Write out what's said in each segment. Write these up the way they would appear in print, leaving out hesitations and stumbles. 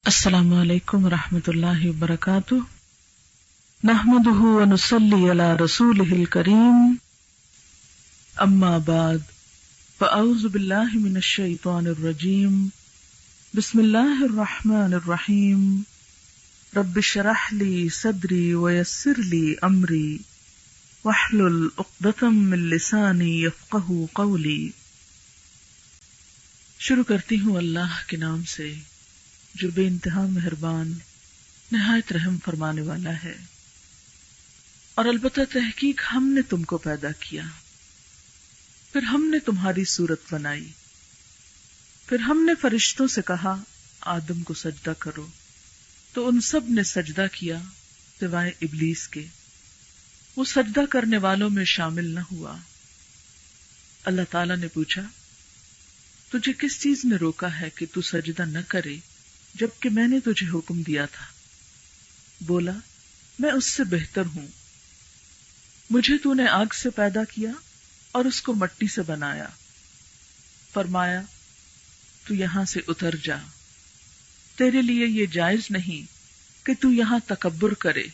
السلام علیکم ورحمۃ اللہ وبرکاتہ نحمده ونصلی علی رسولہ الکریم اما بعد فاعوذ باللہ من الشیطان الرجیم بسم اللہ الرحمن الرحیم رب اشرح لی صدری ویسر لی امری واحلل عقدۃ من لسانی یفقہوا قولی۔ شروع کرتی ہوں اللہ کے نام سے جو بے انتہا مہربان نہایت رحم فرمانے والا ہے۔ اور البتہ تحقیق ہم نے تم کو پیدا کیا، پھر ہم نے تمہاری صورت بنائی، پھر ہم نے فرشتوں سے کہا آدم کو سجدہ کرو، تو ان سب نے سجدہ کیا سوائے ابلیس کے، وہ سجدہ کرنے والوں میں شامل نہ ہوا۔ اللہ تعالی نے پوچھا تجھے کس چیز نے روکا ہے کہ تو سجدہ نہ کرے جبکہ میں نے تجھے حکم دیا تھا؟ بولا میں اس سے بہتر ہوں، مجھے تو نے آگ سے پیدا کیا اور اس کو مٹی سے بنایا۔ فرمایا تو یہاں سے اتر جا، تیرے لیے یہ جائز نہیں کہ تو یہاں تکبر کرے،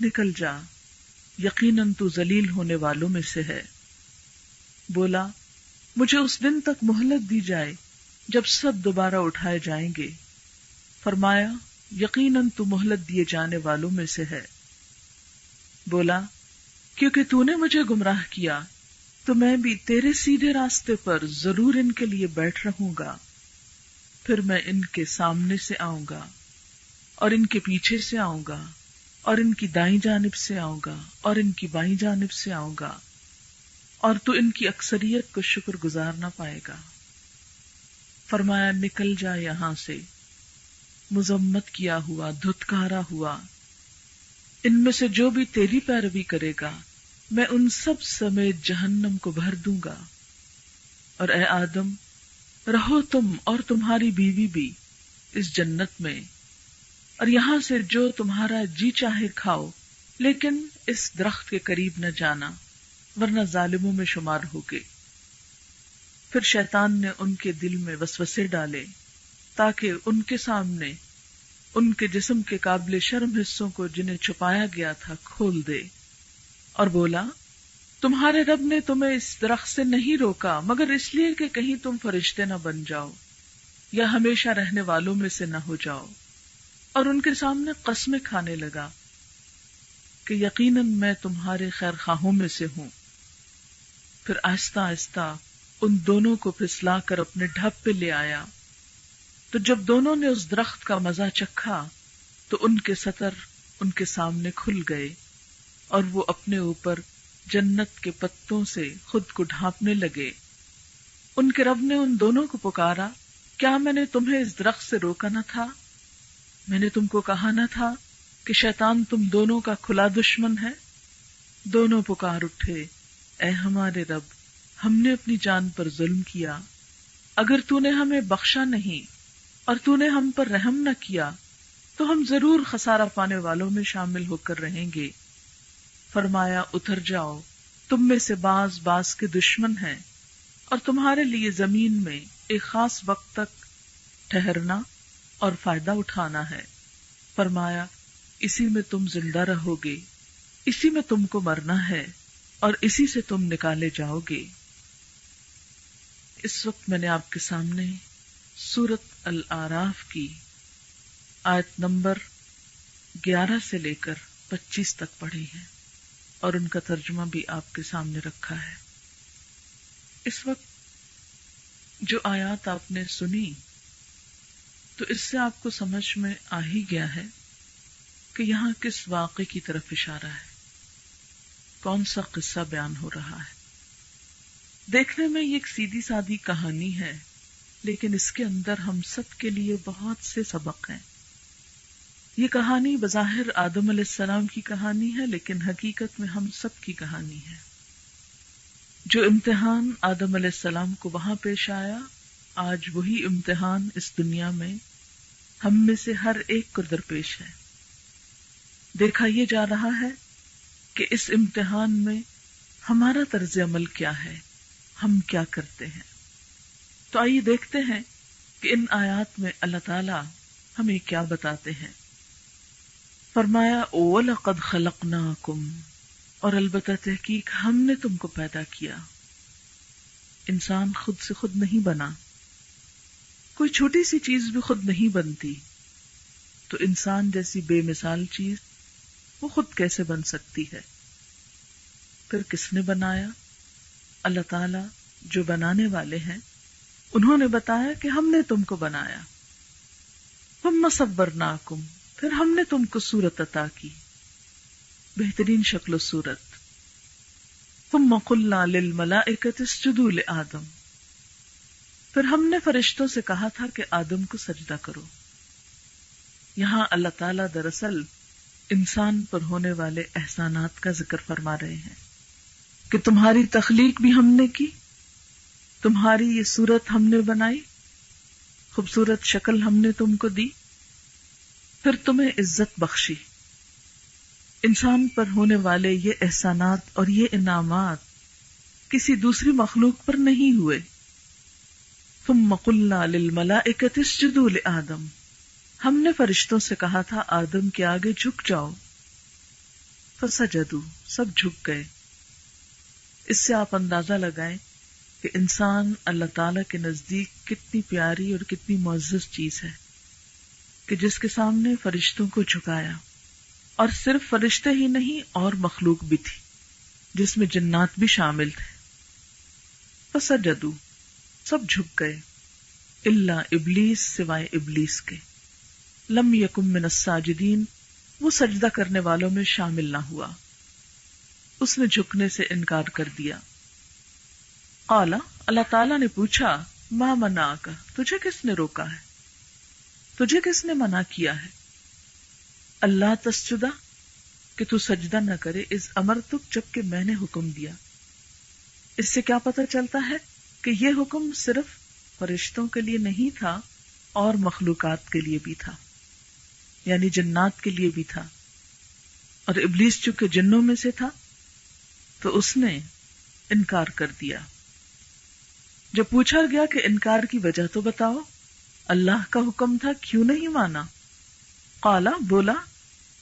نکل جا، یقیناً تو ذلیل ہونے والوں میں سے ہے۔ بولا مجھے اس دن تک مہلت دی جائے جب سب دوبارہ اٹھائے جائیں گے۔ فرمایا یقیناً تو مہلت دیے جانے والوں میں سے ہے۔ بولا کیونکہ تو نے مجھے گمراہ کیا تو میں بھی تیرے سیدھے راستے پر ضرور ان کے لیے بیٹھ رہوں گا، پھر میں ان کے سامنے سے آؤں گا اور ان کے پیچھے سے آؤں گا اور ان کی دائیں جانب سے آؤں گا اور ان کی بائیں جانب سے آؤں گا، اور تو ان کی اکثریت کو شکر گزار نہ پائے گا۔ فرمایا نکل جا یہاں سے، مذمت کیا ہوا، دھتکارا ہوا، ان میں سے جو بھی تیری پیروی کرے گا میں ان سب سمیت جہنم کو بھر دوں گا۔ اور اے آدم رہو تم اور تمہاری بیوی بھی اس جنت میں، اور یہاں سے جو تمہارا جی چاہے کھاؤ، لیکن اس درخت کے قریب نہ جانا ورنہ ظالموں میں شمار ہوگے۔ پھر شیطان نے ان کے دل میں وسوسے ڈالے تاکہ ان کے سامنے ان کے جسم کے قابل شرم حصوں کو جنہیں چھپایا گیا تھا کھول دے، اور بولا تمہارے رب نے تمہیں اس درخت سے نہیں روکا مگر اس لیے کہ کہیں تم فرشتے نہ بن جاؤ یا ہمیشہ رہنے والوں میں سے نہ ہو جاؤ۔ اور ان کے سامنے قسمیں کھانے لگا کہ یقیناً میں تمہارے خیر خواہوں میں سے ہوں۔ پھر آہستہ آہستہ ان دونوں کو پھسلا کر اپنے ڈھب پہ لے آیا، تو جب دونوں نے اس درخت کا مزہ چکھا تو ان کے ستر ان کے سامنے کھل گئے، اور وہ اپنے اوپر جنت کے پتوں سے خود کو ڈھانپنے لگے۔ ان کے رب نے ان دونوں کو پکارا کیا میں نے تمہیں اس درخت سے روکا نہ تھا؟ میں نے تم کو کہا نہ تھا کہ شیطان تم دونوں کا کھلا دشمن ہے؟ دونوں پکار اٹھے اے ہمارے رب، ہم نے اپنی جان پر ظلم کیا، اگر تو نے ہمیں بخشا نہیں اور تو نے ہم پر رحم نہ کیا تو ہم ضرور خسارہ پانے والوں میں شامل ہو کر رہیں گے۔ فرمایا اتر جاؤ، تم میں سے بعض بعض کے دشمن ہیں، اور تمہارے لیے زمین میں ایک خاص وقت تک ٹھہرنا اور فائدہ اٹھانا ہے۔ فرمایا اسی میں تم زندہ رہو گے، اسی میں تم کو مرنا ہے اور اسی سے تم نکالے جاؤ گے۔ اس وقت میں نے آپ کے سامنے سورۃ الاعراف کی آیت نمبر 11 سے لے کر 25 تک پڑھی ہے، اور ان کا ترجمہ بھی آپ کے سامنے رکھا ہے۔ اس وقت جو آیات آپ نے سنی تو اس سے آپ کو سمجھ میں آ ہی گیا ہے کہ یہاں کس واقعے کی طرف اشارہ ہے، کون سا قصہ بیان ہو رہا ہے۔ دیکھنے میں یہ ایک سیدھی سادی کہانی ہے، لیکن اس کے اندر ہم سب کے لیے بہت سے سبق ہیں۔ یہ کہانی بظاہر آدم علیہ السلام کی کہانی ہے، لیکن حقیقت میں ہم سب کی کہانی ہے۔ جو امتحان آدم علیہ السلام کو وہاں پیش آیا، آج وہی امتحان اس دنیا میں ہم میں سے ہر ایک کو درپیش ہے۔ دیکھا یہ جا رہا ہے کہ اس امتحان میں ہمارا طرز عمل کیا ہے، ہم کیا کرتے ہیں۔ تو آئیے دیکھتے ہیں کہ ان آیات میں اللہ تعالیٰ ہمیں کیا بتاتے ہیں؟ فرمایا وَلَقَدْ خَلَقْنَاكُمْ، اور البتہ تحقیق ہم نے تم کو پیدا کیا. انسان خود سے خود نہیں بنا، کوئی چھوٹی سی چیز بھی خود نہیں بنتی، تو انسان جیسی بے مثال چیز وہ خود کیسے بن سکتی ہے؟ پھر کس نے بنایا؟ اللہ تعالی جو بنانے والے ہیں انہوں نے بتایا کہ ہم نے تم کو بنایا. ثم صورناکم، پھر ہم نے تم کو صورت عطا کی، بہترین شکل و صورت. ثم قلنا للملائکۃ اسجدوا لآدم، پھر ہم نے فرشتوں سے کہا تھا کہ آدم کو سجدہ کرو. یہاں اللہ تعالیٰ دراصل انسان پر ہونے والے احسانات کا ذکر فرما رہے ہیں کہ تمہاری تخلیق بھی ہم نے کی، تمہاری یہ صورت ہم نے بنائی، خوبصورت شکل ہم نے تم کو دی، پھر تمہیں عزت بخشی. انسان پر ہونے والے یہ احسانات اور یہ انعامات کسی دوسری مخلوق پر نہیں ہوئے. ثم قلنا للملائکۃ اسجدوا لآدم، ہم نے فرشتوں سے کہا تھا آدم کے آگے جھک جاؤ. فسجدوا، سب جھک گئے. اس سے آپ اندازہ لگائیں کہ انسان اللہ تعالی کے نزدیک کتنی پیاری اور کتنی معزز چیز ہے کہ جس کے سامنے فرشتوں کو جھکایا. اور صرف فرشتے ہی نہیں اور مخلوق بھی تھی جس میں جنات بھی شامل تھے. فسجدوا، سب جھک گئے، الا ابلیس، سوائے ابلیس کے. لم یکن من الساجدین، وہ سجدہ کرنے والوں میں شامل نہ ہوا، اس نے جھکنے سے انکار کر دیا. قال، اللہ تعالیٰ نے پوچھا ما منعک، تجھے کس نے روکا ہے، تجھے کس نے منع کیا ہے؟ اللہ تسجدہ، کہ تو سجدہ نہ کرے، اذ امرتک، جبکہ میں نے حکم دیا. اس سے کیا پتہ چلتا ہے کہ یہ حکم صرف فرشتوں کے لیے نہیں تھا اور مخلوقات کے لیے بھی تھا، یعنی جنات کے لیے بھی تھا. اور ابلیس چونکہ جنوں میں سے تھا تو اس نے انکار کر دیا. جب پوچھا گیا کہ انکار کی وجہ تو بتاؤ، اللہ کا حکم تھا کیوں نہیں مانا؟ قالا، بولا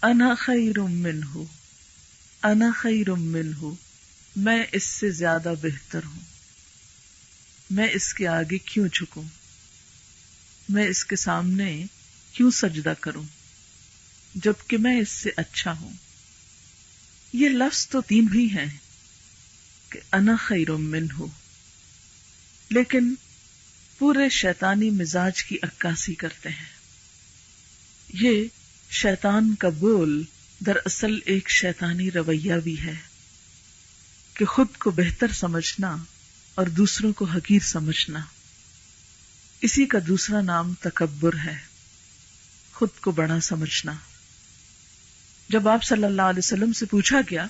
انا خیر منہ، انا خیر منہ، میں اس سے زیادہ بہتر ہوں، میں اس کے آگے کیوں جھکوں، میں اس کے سامنے کیوں سجدہ کروں جبکہ میں اس سے اچھا ہوں. یہ لفظ تو تین بھی ہیں کہ انا خیر منہ، لیکن پورے شیطانی مزاج کی عکاسی کرتے ہیں. یہ شیطان کا بول دراصل ایک شیطانی رویہ بھی ہے کہ خود کو بہتر سمجھنا اور دوسروں کو حقیر سمجھنا. اسی کا دوسرا نام تکبر ہے، خود کو بڑا سمجھنا. جب آپ صلی اللہ علیہ وسلم سے پوچھا گیا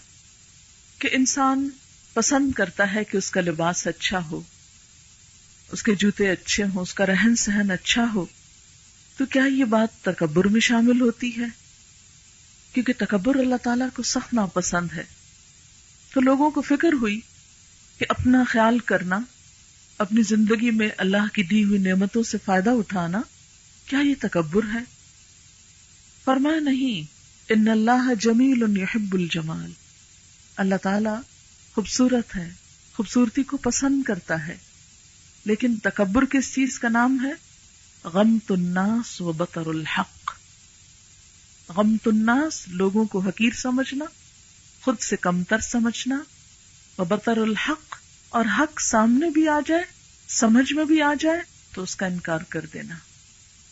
کہ انسان پسند کرتا ہے کہ اس کا لباس اچھا ہو، اس کے جوتے اچھے ہوں، اس کا رہن سہن اچھا ہو، تو کیا یہ بات تکبر میں شامل ہوتی ہے؟ کیونکہ تکبر اللہ تعالیٰ کو سخت ناپسند ہے. تو لوگوں کو فکر ہوئی کہ اپنا خیال کرنا، اپنی زندگی میں اللہ کی دی ہوئی نعمتوں سے فائدہ اٹھانا، کیا یہ تکبر ہے؟ فرمایا نہیں، ان اللہ جمیل یحب الجمال، اللہ تعالیٰ خوبصورت ہے، خوبصورتی کو پسند کرتا ہے. لیکن تکبر کس چیز کا نام ہے؟ غمط الناس و بطر الحق. غمط الناس، لوگوں کو حقیر سمجھنا، خود سے کمتر سمجھنا، و بطر الحق، اور حق سامنے بھی آ جائے، سمجھ میں بھی آ جائے تو اس کا انکار کر دینا،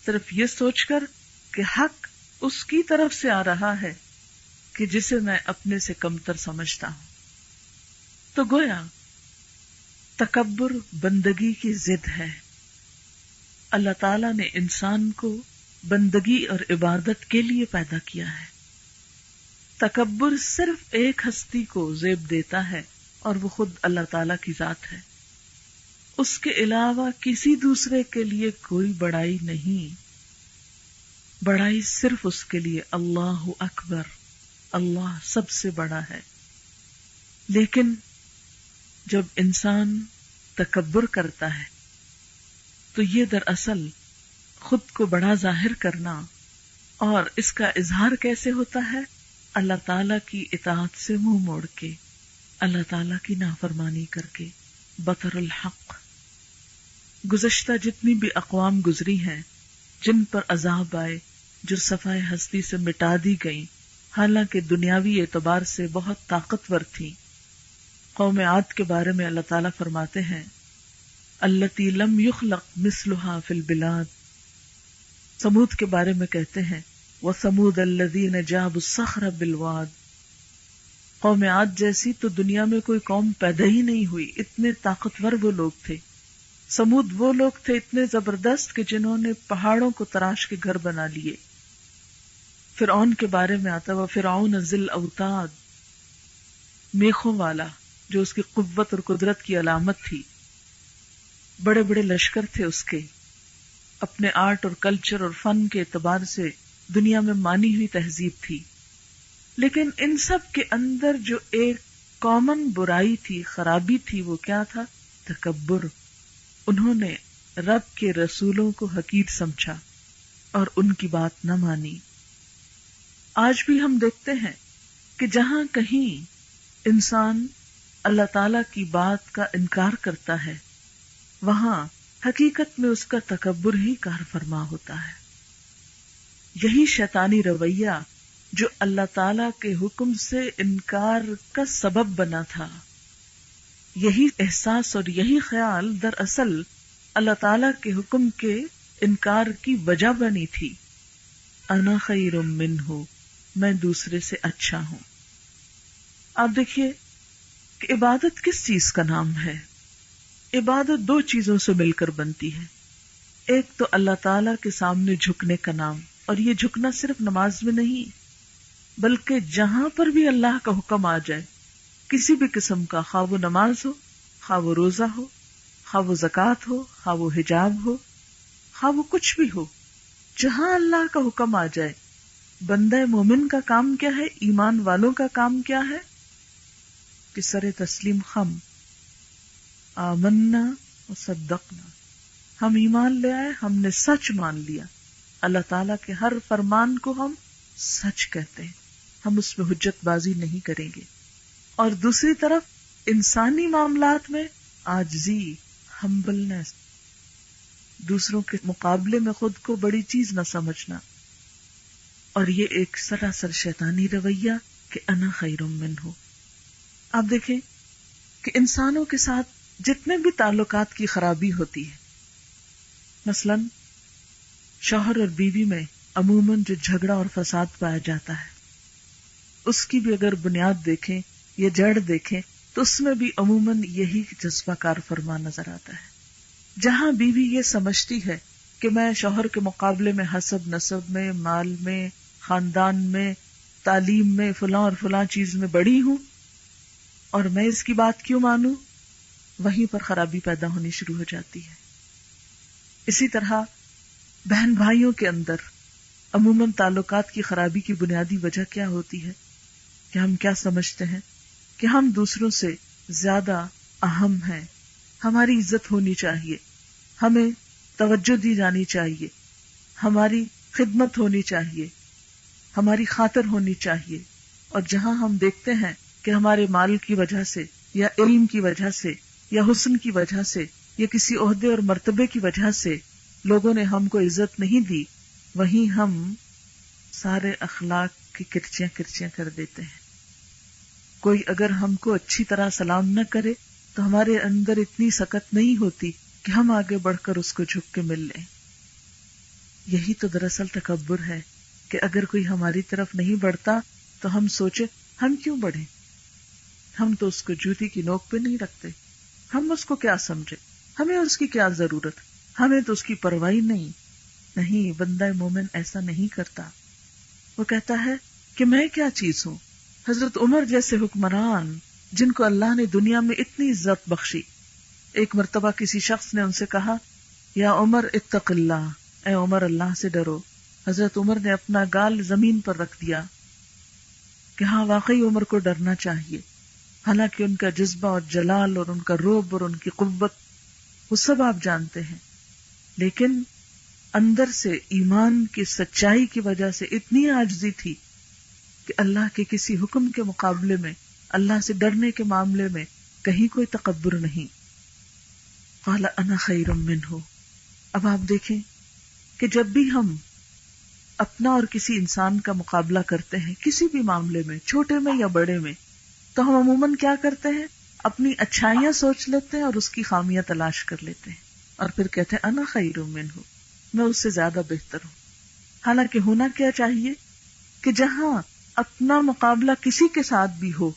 صرف یہ سوچ کر کہ حق اس کی طرف سے آ رہا ہے کہ جسے میں اپنے سے کمتر سمجھتا ہوں. تو گویا تکبر بندگی کی ضد ہے. اللہ تعالیٰ نے انسان کو بندگی اور عبادت کے لیے پیدا کیا ہے. تکبر صرف ایک ہستی کو زیب دیتا ہے اور وہ خود اللہ تعالیٰ کی ذات ہے. اس کے علاوہ کسی دوسرے کے لیے کوئی بڑائی نہیں. بڑائی صرف اس کے لیے. اللہ اکبر، اللہ سب سے بڑا ہے. لیکن جب انسان تکبر کرتا ہے تو یہ دراصل خود کو بڑا ظاہر کرنا، اور اس کا اظہار کیسے ہوتا ہے؟ اللہ تعالی کی اطاعت سے منہ موڑ کے، اللہ تعالی کی نافرمانی کر کے، بطر الحق۔ گزشتہ جتنی بھی اقوام گزری ہیں جن پر عذاب آئے، جو صفائے ہستی سے مٹا دی گئیں، حالانکہ دنیاوی اعتبار سے بہت طاقتور تھیں۔ قوم عاد کے بارے میں اللہ تعالیٰ فرماتے ہیں التی لم یخلق مثلھا فی البلاد۔ سمود کے بارے میں کہتے ہیں وثمود الذین جابوا الصخر بالواد۔ قوم عاد جیسی تو دنیا میں کوئی قوم پیدا ہی نہیں ہوئی، اتنے طاقتور وہ لوگ تھے۔ سمود وہ لوگ تھے اتنے زبردست کہ جنہوں نے پہاڑوں کو تراش کے گھر بنا لیے۔ فرعون کے بارے میں آتا ہے وفرعون ذی الاوتاد، میخوں والا، جو اس کی قوت اور قدرت کی علامت تھی۔ بڑے بڑے لشکر تھے اس کے، اپنے آرٹ اور کلچر اور فن کے اعتبار سے دنیا میں مانی ہوئی تہذیب تھی، لیکن ان سب کے اندر جو ایک کامن برائی تھی، خرابی تھی، وہ کیا تھا؟ تکبر۔ انہوں نے رب کے رسولوں کو حقیر سمجھا اور ان کی بات نہ مانی۔ آج بھی ہم دیکھتے ہیں کہ جہاں کہیں انسان اللہ تعالی کی بات کا انکار کرتا ہے، وہاں حقیقت میں اس کا تکبر ہی کار فرما ہوتا ہے۔ یہی شیطانی رویہ جو اللہ تعالی کے حکم سے انکار کا سبب بنا تھا، یہی احساس اور یہی خیال دراصل اللہ تعالی کے حکم کے انکار کی وجہ بنی تھی۔ انا خیر منہ، میں دوسرے سے اچھا ہوں۔ آپ دیکھیے کہ عبادت کس چیز کا نام ہے؟ عبادت دو چیزوں سے مل کر بنتی ہے۔ ایک تو اللہ تعالی کے سامنے جھکنے کا نام، اور یہ جھکنا صرف نماز میں نہیں بلکہ جہاں پر بھی اللہ کا حکم آ جائے، کسی بھی قسم کا، خواہ وہ نماز ہو، خواہ وہ روزہ ہو، خواہ وہ زکوٰۃ ہو، خواہ وہ حجاب ہو، خواہ وہ کچھ بھی ہو، جہاں اللہ کا حکم آ جائے، بندہ مومن کا کام کیا ہے؟ ایمان والوں کا کام کیا ہے؟ کہ سر تسلیم خم، آمنا وصدقنا، ہم ایمان لے آئے، ہم نے سچ مان لیا۔ اللہ تعالیٰ کے ہر فرمان کو ہم سچ کہتے ہیں، ہم اس میں حجت بازی نہیں کریں گے۔ اور دوسری طرف انسانی معاملات میں عاجزی، ہمبلنس، دوسروں کے مقابلے میں خود کو بڑی چیز نہ سمجھنا، اور یہ ایک سراسر شیطانی رویہ کہ انا خیر منہ۔ آپ دیکھیں کہ انسانوں کے ساتھ جتنے بھی تعلقات کی خرابی ہوتی ہے، مثلا شوہر اور بیوی میں عموماً جو جھگڑا اور فساد پایا جاتا ہے، اس کی بھی اگر بنیاد دیکھیں یا جڑ دیکھیں تو اس میں بھی عموماً یہی جذبہ کار فرما نظر آتا ہے۔ جہاں بیوی یہ سمجھتی ہے کہ میں شوہر کے مقابلے میں حسب نسب میں، مال میں، خاندان میں، تعلیم میں، فلاں اور فلاں چیز میں بڑی ہوں اور میں اس کی بات کیوں مانوں، وہیں پر خرابی پیدا ہونی شروع ہو جاتی ہے۔ اسی طرح بہن بھائیوں کے اندر عموماً تعلقات کی خرابی کی بنیادی وجہ کیا ہوتی ہے؟ کہ ہم کیا سمجھتے ہیں کہ ہم دوسروں سے زیادہ اہم ہیں، ہماری عزت ہونی چاہیے، ہمیں توجہ دی جانی چاہیے، ہماری خدمت ہونی چاہیے، ہماری خاطر ہونی چاہیے۔ اور جہاں ہم دیکھتے ہیں کہ ہمارے مال کی وجہ سے یا علم کی وجہ سے یا حسن کی وجہ سے یا کسی عہدے اور مرتبے کی وجہ سے لوگوں نے ہم کو عزت نہیں دی، وہیں ہم سارے اخلاق کی کرچیاں کرچیاں کر دیتے ہیں۔ کوئی اگر ہم کو اچھی طرح سلام نہ کرے تو ہمارے اندر اتنی سکت نہیں ہوتی کہ ہم آگے بڑھ کر اس کو جھک کے مل لیں۔ یہی تو دراصل تکبر ہے کہ اگر کوئی ہماری طرف نہیں بڑھتا تو ہم سوچے ہم کیوں بڑھیں، ہم تو اس کو جوتی کی نوک پہ نہیں رکھتے، ہم اس کو کیا سمجھے، ہمیں اس کی کیا ضرورت، ہمیں تو اس کی پرواہ نہیں۔ بندہ مومن ایسا نہیں کرتا، وہ کہتا ہے کہ میں کیا چیز ہوں۔ حضرت عمر جیسے حکمران جن کو اللہ نے دنیا میں اتنی عزت بخشی، ایک مرتبہ کسی شخص نے ان سے کہا یا عمر اتق اللہ، اے عمر اللہ سے ڈرو۔ حضرت عمر نے اپنا گال زمین پر رکھ دیا کہ ہاں واقعی عمر کو ڈرنا چاہیے، حالانکہ ان کا جذبہ اور جلال اور ان کا رعب اور ان کی قوت وہ سب آپ جانتے ہیں، لیکن اندر سے ایمان کی سچائی کی وجہ سے اتنی عاجزی تھی کہ اللہ کے کسی حکم کے مقابلے میں، اللہ سے ڈرنے کے معاملے میں کہیں کوئی تکبر نہیں. قال انا خیر منہ. اب آپ دیکھیں کہ جب بھی ہم اپنا اور کسی انسان کا مقابلہ کرتے ہیں کسی بھی معاملے میں، چھوٹے میں یا بڑے میں، تو ہم عموماً کیا کرتے ہیں؟ اپنی اچھائیاں سوچ لیتے ہیں اور اس کی خامیاں تلاش کر لیتے ہیں اور پھر کہتے ہیں انا خیر منہ، میں اس سے زیادہ بہتر ہوں. حالانکہ ہونا کیا چاہیے کہ جہاں اپنا مقابلہ کسی کے ساتھ بھی ہو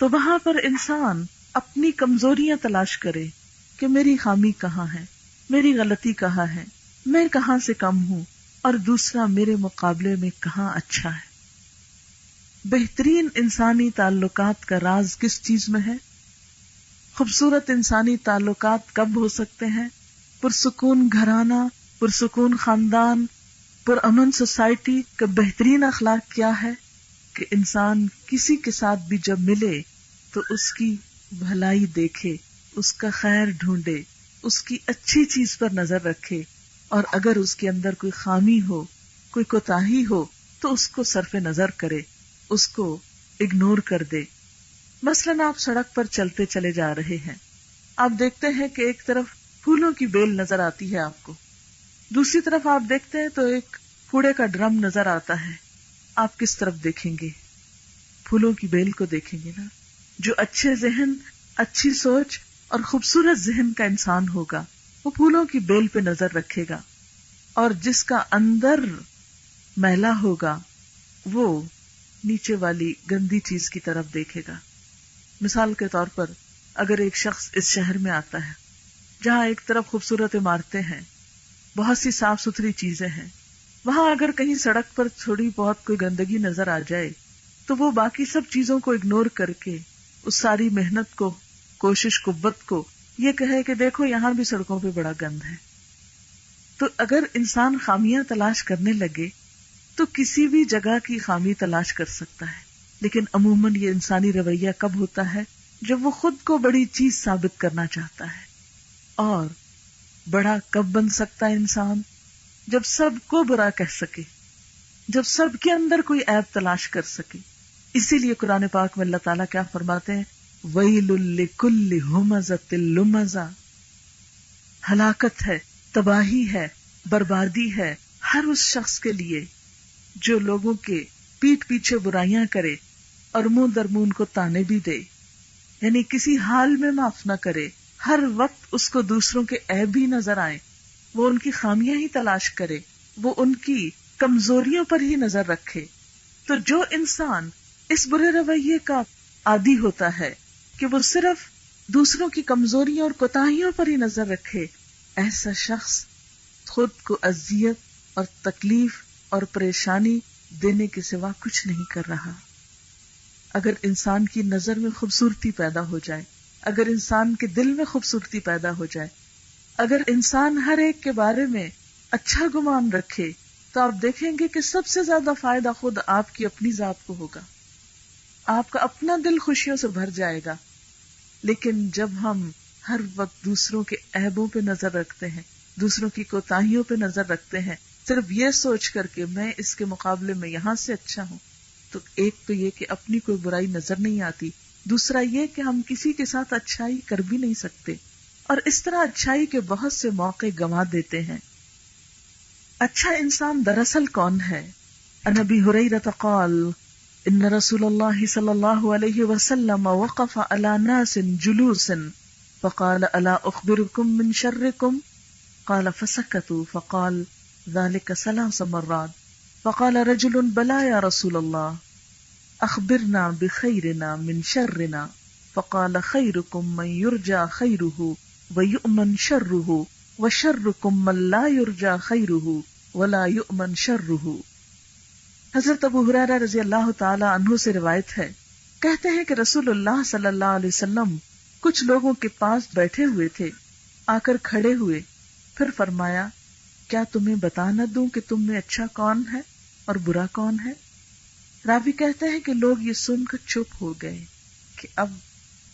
تو وہاں پر انسان اپنی کمزوریاں تلاش کرے کہ میری خامی کہاں ہے، میری غلطی کہاں ہے، میں کہاں سے کم ہوں اور دوسرا میرے مقابلے میں کہاں اچھا ہے. بہترین انسانی تعلقات کا راز کس چیز میں ہے؟ خوبصورت انسانی تعلقات کب ہو سکتے ہیں؟ پرسکون گھرانہ، پرسکون خاندان، پرامن سوسائٹی کا بہترین اخلاق کیا ہے کہ انسان کسی کے ساتھ بھی جب ملے تو اس کی بھلائی دیکھے، اس کا خیر ڈھونڈے، اس کی اچھی چیز پر نظر رکھے، اور اگر اس کے اندر کوئی خامی ہو، کوئی کوتاہی ہو تو اس کو صرف نظر کرے، اس کو اگنور کر دے. مثلاً آپ سڑک پر چلتے چلے جا رہے ہیں، آپ دیکھتے ہیں کہ ایک طرف پھولوں کی بیل نظر آتی ہے آپ کو، دوسری طرف آپ دیکھتے ہیں تو ایک کوڑے کا ڈرم نظر آتا ہے. آپ کس طرف دیکھیں گے؟ پھولوں کی بیل کو دیکھیں گے نا. جو اچھے ذہن، اچھی سوچ اور خوبصورت ذہن کا انسان ہوگا وہ پھولوں کی بیل پہ نظر رکھے گا، اور جس کا اندر میلا ہوگا وہ نیچے والی گندی چیز کی طرف دیکھے گا. مثال کے طور پر اگر ایک شخص اس شہر میں آتا ہے جہاں ایک طرف خوبصورت عمارتیں ہیں، بہت سی صاف ستھری چیزیں ہیں، وہاں اگر کہیں سڑک پر تھوڑی بہت کوئی گندگی نظر آ جائے تو وہ باقی سب چیزوں کو اگنور کر کے اس ساری محنت کو، کوشش قوت کو یہ کہے کہ دیکھو یہاں بھی سڑکوں پہ بڑا گند ہے. تو اگر انسان خامیاں تلاش کرنے لگے تو کسی بھی جگہ کی خامی تلاش کر سکتا ہے، لیکن عموماً یہ انسانی رویہ کب ہوتا ہے؟ جب وہ خود کو بڑی چیز ثابت کرنا چاہتا ہے. اور بڑا کب بن سکتا ہے انسان؟ جب سب کو برا کہہ سکے، جب سب کے اندر کوئی عیب تلاش کر سکے. اسی لیے قرآن پاک میں اللہ تعالیٰ کیا فرماتے ہیں؟ وَيْلٌ لِكُلِّ هُمَزَةٍ لُمَزَةٍ، ہلاکت ہے، تباہی ہے، بربادی ہے ہر اس شخص کے لیے جو لوگوں کے پیٹھ پیچھے برائیاں کرے اور منہ در منہ ان کو تانے بھی دے، یعنی کسی حال میں معاف نہ کرے، ہر وقت اس کو دوسروں کے عیب ہی نظر آئے، وہ ان کی خامیاں ہی تلاش کرے، وہ ان کی کمزوریوں پر ہی نظر رکھے. تو جو انسان اس برے رویے کا عادی ہوتا ہے کہ وہ صرف دوسروں کی کمزوریوں اور کوتاہیوں پر ہی نظر رکھے، ایسا شخص خود کو اذیت اور تکلیف اور پریشانی دینے کے سوا کچھ نہیں کر رہا. اگر انسان کی نظر میں خوبصورتی پیدا ہو جائے، اگر انسان کے دل میں خوبصورتی پیدا ہو جائے، اگر انسان ہر ایک کے بارے میں اچھا گمان رکھے تو آپ دیکھیں گے کہ سب سے زیادہ فائدہ خود آپ کی اپنی ذات کو ہوگا، آپ کا اپنا دل خوشیوں سے بھر جائے گا. لیکن جب ہم ہر وقت دوسروں کے عیبوں پہ نظر رکھتے ہیں، دوسروں کی کوتاہیوں پہ نظر رکھتے ہیں، صرف یہ سوچ کر کے میں اس کے مقابلے میں یہاں سے اچھا ہوں، تو ایک تو یہ کہ اپنی کوئی برائی نظر نہیں آتی، دوسرا یہ کہ ہم کسی کے ساتھ اچھائی کر بھی نہیں سکتے، اور اس طرح اچھائی کے بہت سے موقع گنوا دیتے ہیں. اچھا انسان دراصل کون ہے؟ عن ابی ہریرہ قال ان رسول اللہ صلی اللہ علیہ وسلم وقف على ناس جلوس فقال الا اخبركم من شركم قال فسكتوا فقال ذلك 3 مرات فقال رجل بلى يا رسول الله اخبرنا بخيرنا من شرنا فقال خيركم من يرجى خيره ويؤمن شره وشركم من لا يرجى خيره ولا يؤمن شره. حضرت ابو ہریرہ رضی اللہ تعالی عنہ سے روایت ہے، کہتے ہیں کہ رسول اللہ صلی اللہ علیہ وسلم کچھ لوگوں کے پاس بیٹھے ہوئے تھے، آ کر کھڑے ہوئے، پھر فرمایا کیا تمہیں بتا نہ دوں کہ تم میں اچھا کون ہے اور برا کون ہے؟ راوی کہتے ہیں کہ لوگ یہ سن کر چپ ہو گئے کہ اب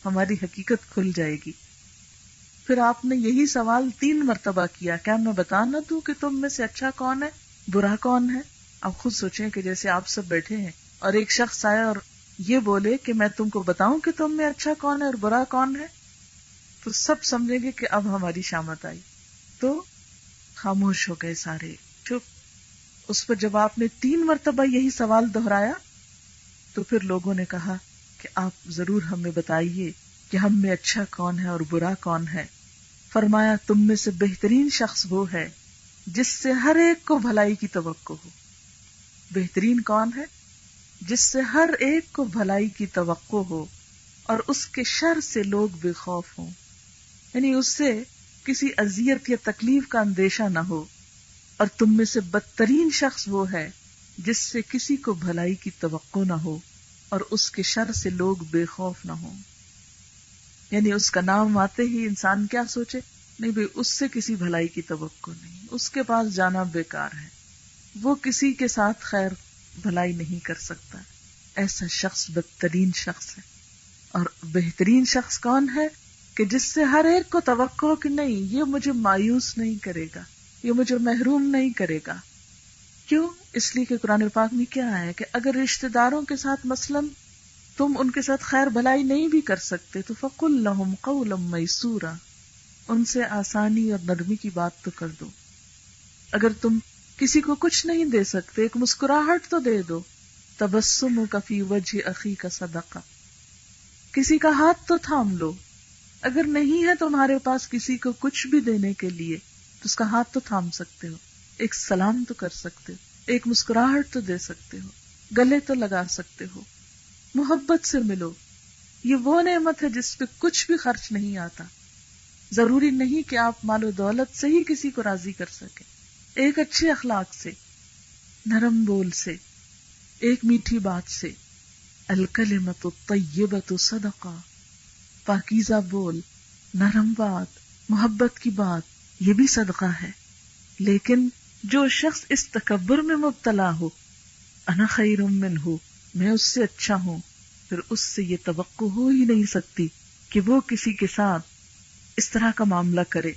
ہماری حقیقت کھل جائے گی. پھر آپ نے یہی سوال 3 مرتبہ کیا، کیا میں بتا نہ دوں کہ تم میں سے اچھا کون ہے، برا کون ہے؟ آپ خود سوچیں کہ جیسے آپ سب بیٹھے ہیں اور ایک شخص آئے اور یہ بولے کہ میں تم کو بتاؤں کہ تم میں اچھا کون ہے اور برا کون ہے، تو سب سمجھیں گے کہ اب ہماری شامت آئی. تو خاموش ہو گئے سارے، چپ. اس پر جب آپ نے 3 مرتبہ یہی سوال دہرایا تو پھر لوگوں نے کہا کہ آپ ضرور ہمیں بتائیے کہ ہم میں اچھا کون ہے اور برا کون ہے. فرمایا تم میں سے بہترین شخص وہ ہے جس سے ہر ایک کو بھلائی کی توقع ہو. بہترین کون ہے؟ جس سے ہر ایک کو بھلائی کی توقع ہو اور اس کے شر سے لوگ بے خوف ہوں، یعنی اس سے کسی اذیت یا تکلیف کا اندیشہ نہ ہو. اور تم میں سے بدترین شخص وہ ہے جس سے کسی کو بھلائی کی توقع نہ ہو اور اس کے شر سے لوگ بے خوف نہ ہوں. یعنی اس کا نام آتے ہی انسان کیا سوچے؟ نہیں بھئی اس سے کسی بھلائی کی توقع نہیں، اس کے پاس جانا بیکار ہے، وہ کسی کے ساتھ خیر بھلائی نہیں کر سکتا. ایسا شخص بدترین شخص ہے. اور بہترین شخص کون ہے؟ کہ جس سے ہر ایک کو توقع کہ نہیں یہ مجھے مایوس نہیں کرے گا، یہ مجھے محروم نہیں کرے گا. کیوں؟ اس لیے کہ قرآن پاک میں کیا ہے کہ اگر رشتہ داروں کے ساتھ مثلاً تم ان کے ساتھ خیر بھلائی نہیں بھی کر سکتے تو فَقُلْ لَهُمْ قَوْلًا مَيْسُورًا، ان سے آسانی اور نرمی کی بات تو کر دو. اگر تم کسی کو کچھ نہیں دے سکتے ایک مسکراہٹ تو دے دو. تبسمک فی وجہ اخیک صدقہ، کسی کا ہاتھ تو تھام لو. اگر نہیں ہے تمہارے پاس کسی کو کچھ بھی دینے کے لیے تو اس کا ہاتھ تو تھام سکتے ہو، ایک سلام تو کر سکتے ہو، ایک مسکراہٹ تو دے سکتے ہو، گلے تو لگا سکتے ہو، محبت سے ملو. یہ وہ نعمت ہے جس پہ کچھ بھی خرچ نہیں آتا. ضروری نہیں کہ آپ مال و دولت سے ہی کسی کو راضی کر سکیں. ایک اچھے اخلاق سے، نرم بول سے، ایک میٹھی بات سے. الکلمۃ الطیبۃ صدقہ، پاکیزہ بول، نرم بات، محبت کی بات، یہ بھی صدقہ ہے. لیکن جو شخص اس تکبر میں مبتلا ہو، انا خیر منہ، میں اس سے اچھا ہوں، پھر اس سے یہ توقع ہو ہی نہیں سکتی کہ وہ کسی کے ساتھ اس طرح کا معاملہ کرے.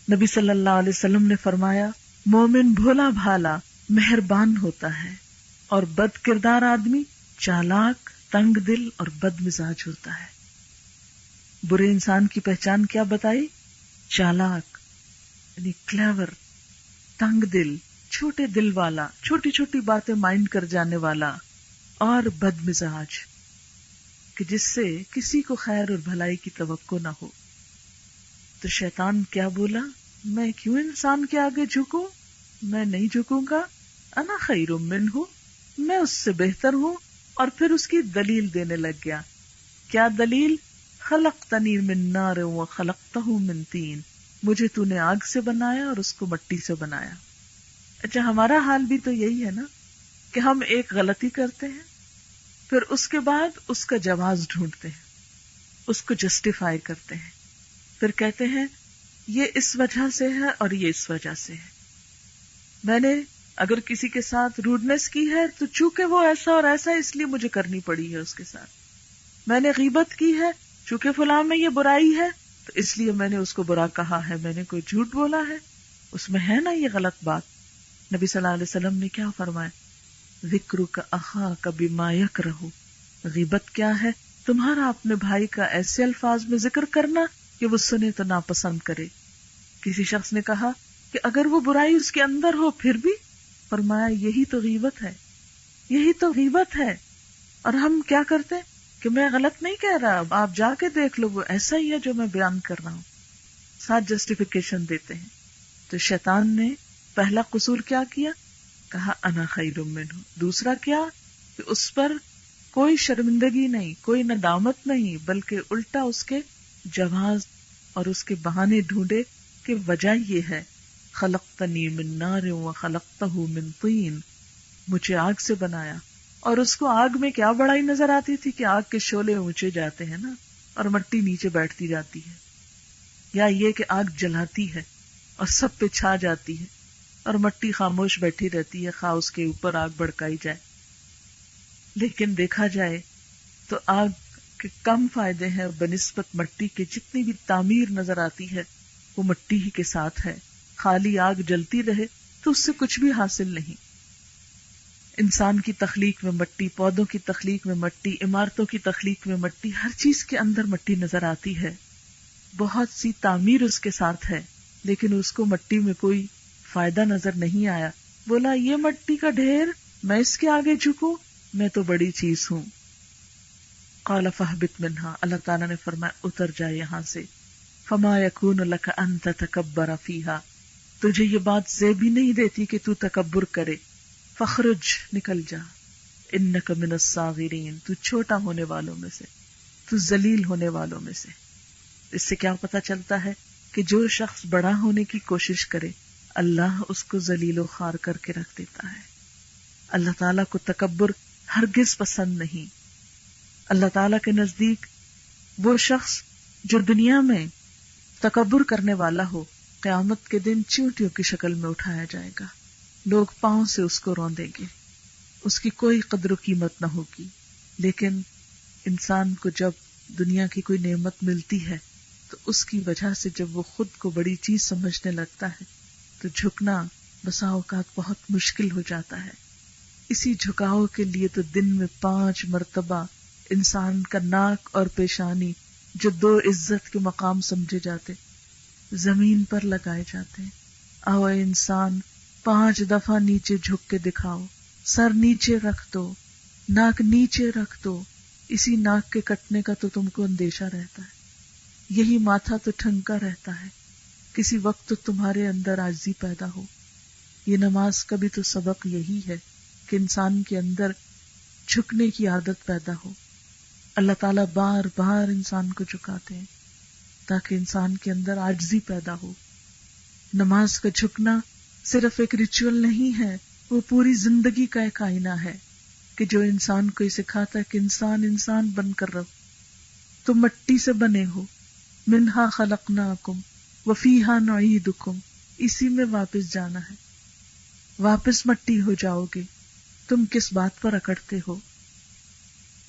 نبی صلی اللہ علیہ وسلم نے فرمایا مومن بھولا بھالا مہربان ہوتا ہے اور بد کردار آدمی چالاک، تنگ دل اور بد مزاج ہوتا ہے. برے انسان کی پہچان کیا بتائی؟ چالاک یعنی کلیور، تنگ دل، چھوٹے دل والا، چھوٹی چھوٹی باتیں مائنڈ کر جانے والا، اور بد مزاج کہ جس سے کسی کو خیر اور بھلائی کی توقع نہ ہو. تو شیطان کیا بولا؟ میں کیوں انسان کے آگے جھکوں؟ میں نہیں جھکوں گا. انا خیر منہ، میں اس سے بہتر ہوں. اور پھر اس کی دلیل دینے لگ گیا. کیا دلیل؟ خلقتنی من نار وخلقتہ من طین، مجھے تو نے آگ سے بنایا اور اس کو مٹی سے بنایا. اچھا ہمارا حال بھی تو یہی ہے نا کہ ہم ایک غلطی کرتے ہیں، پھر اس کے بعد اس کا جواز ڈھونڈتے ہیں، اس کو جسٹیفائی کرتے ہیں، پھر کہتے ہیں یہ اس وجہ سے ہے اور یہ اس وجہ سے ہے. میں نے اگر کسی کے ساتھ روڈنس کی ہے تو چونکہ وہ ایسا اور ایسا اس لیے مجھے کرنی پڑی ہے اس کے ساتھ. میں نے غیبت کی ہے چونکہ فلاں میں یہ برائی ہے تو اس لیے میں نے اس کو برا کہا ہے، میں نے کوئی جھوٹ بولا ہے، اس میں ہے نا یہ غلط بات. نبی صلی اللہ علیہ وسلم نے کیا فرمایا؟ ذکرک اخاک بما یکرہ، غیبت کیا ہے؟ تمہارا اپنے بھائی کا ایسے الفاظ میں ذکر کرنا کہ وہ سنے تو ناپسند کرے. کسی شخص نے کہا کہ اگر وہ برائی اس کے اندر ہو پھر بھی؟ فرمایا یہی تو غیبت ہے، یہی تو غیبت ہے. اور ہم کیا کرتے کہ میں غلط نہیں کہہ رہا، آپ جا کے دیکھ لو وہ ایسا ہی ہے جو میں بیان کر رہا ہوں، ساتھ جسٹیفیکیشن دیتے ہیں. تو شیطان نے پہلا قصور کیا کیا؟ کہا انا خیر منہ. دوسرا کیا؟ کہ اس پر کوئی شرمندگی نہیں، کوئی ندامت نہیں، بلکہ الٹا اس کے جواز اور اس کے بہانے ڈھونڈے کہ وجہ یہ ہے خلقتنی من نار وخلقتہ من طین، مجھے آگ سے بنایا. اور اس کو آگ میں کیا بڑائی نظر آتی تھی کہ آگ کے شعلے اونچے جاتے ہیں نا اور مٹی نیچے بیٹھتی جاتی ہے، یا یہ کہ آگ جلاتی ہے اور سب پہ چھا جاتی ہے اور مٹی خاموش بیٹھی رہتی ہے خواہ اس کے اوپر آگ بھڑکائی جائے. لیکن دیکھا جائے تو آگ کہ کم فائدے ہیں بنسبت مٹی کے. جتنی بھی تعمیر نظر آتی ہے وہ مٹی ہی کے ساتھ ہے. خالی آگ جلتی رہے تو اس سے کچھ بھی حاصل نہیں. انسان کی تخلیق میں مٹی، پودوں کی تخلیق میں مٹی، عمارتوں کی تخلیق میں مٹی، ہر چیز کے اندر مٹی نظر آتی ہے. بہت سی تعمیر اس کے ساتھ ہے لیکن اس کو مٹی میں کوئی فائدہ نظر نہیں آیا. بولا یہ مٹی کا ڈھیر، میں اس کے آگے جھکوں، میں تو بڑی چیز ہوں. قال فاہبط منہا، اللہ تعالیٰ نے فرمایا اتر جائے یہاں سے. فما یکون لک ان تتکبر فیہا، تجھے یہ بات زیب بھی نہیں دیتی کہ تو تکبر کرے. فخرج، نکل جا. انک من الصاغرین، تو چھوٹا ہونے والوں میں سے، تو ذلیل ہونے والوں میں سے. اس سے کیا پتہ چلتا ہے کہ جو شخص بڑا ہونے کی کوشش کرے اللہ اس کو ذلیل و خوار کر کے رکھ دیتا ہے. اللہ تعالیٰ کو تکبر ہرگز پسند نہیں. اللہ تعالیٰ کے نزدیک وہ شخص جو دنیا میں تکبر کرنے والا ہو، قیامت کے دن چیونٹیوں کی شکل میں اٹھایا جائے گا. لوگ پاؤں سے اس کو روندیں گے، اس کی کوئی قدر و قیمت نہ ہوگی. لیکن انسان کو جب دنیا کی کوئی نعمت ملتی ہے تو اس کی وجہ سے جب وہ خود کو بڑی چیز سمجھنے لگتا ہے تو جھکنا بسا اوقات بہت مشکل ہو جاتا ہے. اسی جھکاؤ کے لیے تو دن میں 5 مرتبہ انسان کا ناک اور پیشانی، جو 2 عزت کے مقام سمجھے جاتے، زمین پر لگائے جاتے ہیں. آؤ اے انسان 5 دفعہ نیچے جھک کے دکھاؤ. سر نیچے رکھ دو، ناک نیچے رکھ دو. اسی ناک کے کٹنے کا تو تم کو اندیشہ رہتا ہے، یہی ماتھا تو ٹھنکا رہتا ہے. کسی وقت تو تمہارے اندر عاجزی پیدا ہو. یہ نماز کا بھی تو سبق یہی ہے کہ انسان کے اندر جھکنے کی عادت پیدا ہو. اللہ تعالیٰ بار بار انسان کو جھکاتے ہیں تاکہ انسان کے اندر عاجزی پیدا ہو. نماز کا جھکنا صرف ایک ریچول نہیں ہے، وہ پوری زندگی کا ایک آئینہ ہے کہ جو انسان کو یہ سکھاتا ہے کہ انسان بن کر رہو. تم مٹی سے بنے ہو، منہا خلقناکم وفیہا نعیدکم، اسی میں واپس جانا ہے، واپس مٹی ہو جاؤ گے. تم کس بات پر اکڑتے ہو؟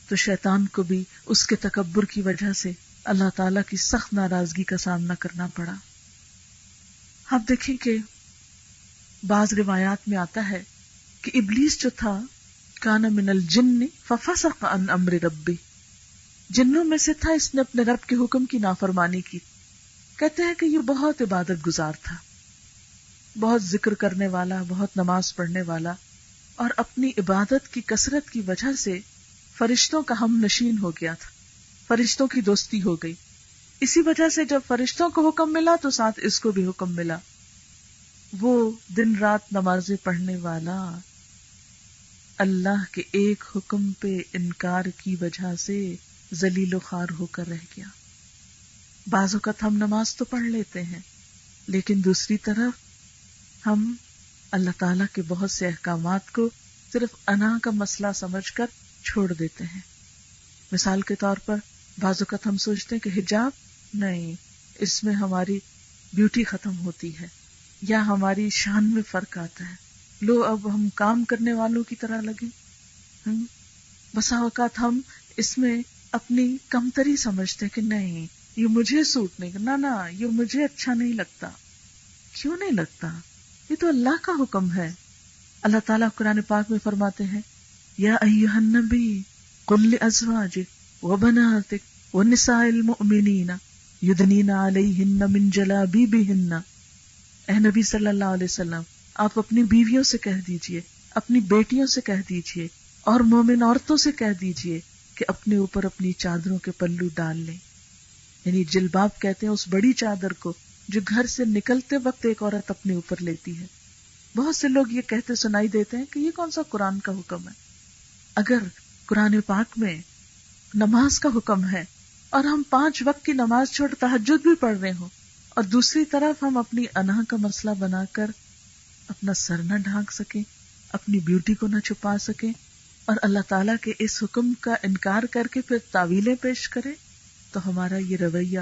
تو شیطان کو بھی اس کے تکبر کی وجہ سے اللہ تعالیٰ کی سخت ناراضگی کا سامنا کرنا پڑا. آپ دیکھیں کہ بعض روایات میں آتا ہے کہ ابلیس جو تھا کان من الجن ففسق عن امر ربی، جنوں میں سے تھا، اس نے اپنے رب کے حکم کی نافرمانی کی. کہتے ہیں کہ یہ بہت عبادت گزار تھا، بہت ذکر کرنے والا، بہت نماز پڑھنے والا، اور اپنی عبادت کی کثرت کی وجہ سے فرشتوں کا ہم نشین ہو گیا تھا، فرشتوں کی دوستی ہو گئی. اسی وجہ سے جب فرشتوں کو حکم ملا تو ساتھ اس کو بھی حکم ملا. وہ دن رات نمازیں پڑھنے والا اللہ کے ایک حکم پہ انکار کی وجہ سے ذلیل و خوار ہو کر رہ گیا. بعض اوقات ہم نماز تو پڑھ لیتے ہیں لیکن دوسری طرف ہم اللہ تعالیٰ کے بہت سے احکامات کو صرف انا کا مسئلہ سمجھ کر چھوڑ دیتے ہیں. مثال کے طور پر بعض اوقات ہم سوچتے ہیں کہ حجاب نہیں، اس میں ہماری بیوٹی ختم ہوتی ہے یا ہماری شان میں فرق آتا ہے، لو اب ہم کام کرنے والوں کی طرح لگیں. بسا اوقات ہم اس میں اپنی کمتری سمجھتے کہ نہیں یہ مجھے سوٹ نہیں کرنا، نہ یہ مجھے اچھا نہیں لگتا. کیوں نہیں لگتا؟ یہ تو اللہ کا حکم ہے. اللہ تعالیٰ قرآن پاک میں فرماتے ہیں یا ایھا النبی قل لازواجک وبناتک ونساء المؤمنین یدنین علیہن من جلابیبہن. اے نبی صلی اللہ علیہ وسلم، آپ اپنی بیویوں سے کہہ دیجئے، اپنی بیٹیوں سے کہہ دیجئے اور مومن عورتوں سے کہہ دیجئے کہ اپنے اوپر اپنی چادروں کے پلو ڈال لیں. یعنی جلباب کہتے ہیں اس بڑی چادر کو جو گھر سے نکلتے وقت ایک عورت اپنے اوپر لیتی ہے. بہت سے لوگ یہ کہتے سنائی دیتے ہیں کہ یہ کون سا قرآن کا حکم ہے. اگر قرآن پاک میں نماز کا حکم ہے اور ہم 5 وقت کی نماز چھوڑ تہجد بھی پڑھ رہے ہوں اور دوسری طرف ہم اپنی انا کا مسئلہ بنا کر اپنا سر نہ ڈھانک سکیں، اپنی بیوٹی کو نہ چھپا سکیں اور اللہ تعالیٰ کے اس حکم کا انکار کر کے پھر تعویلیں پیش کریں، تو ہمارا یہ رویہ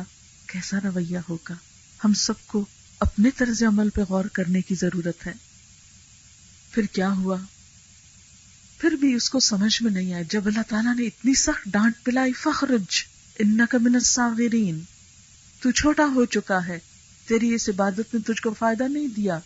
کیسا رویہ ہوگا؟ ہم سب کو اپنے طرز عمل پہ غور کرنے کی ضرورت ہے. پھر کیا ہوا؟ پھر بھی اس کو سمجھ میں نہیں آیا. جب اللہ تعالیٰ نے اتنی سخت ڈانٹ پلائی، فخرج انک من الصاغرین، تو چھوٹا ہو چکا ہے، تیری اس عبادت نے تجھ کو فائدہ نہیں دیا،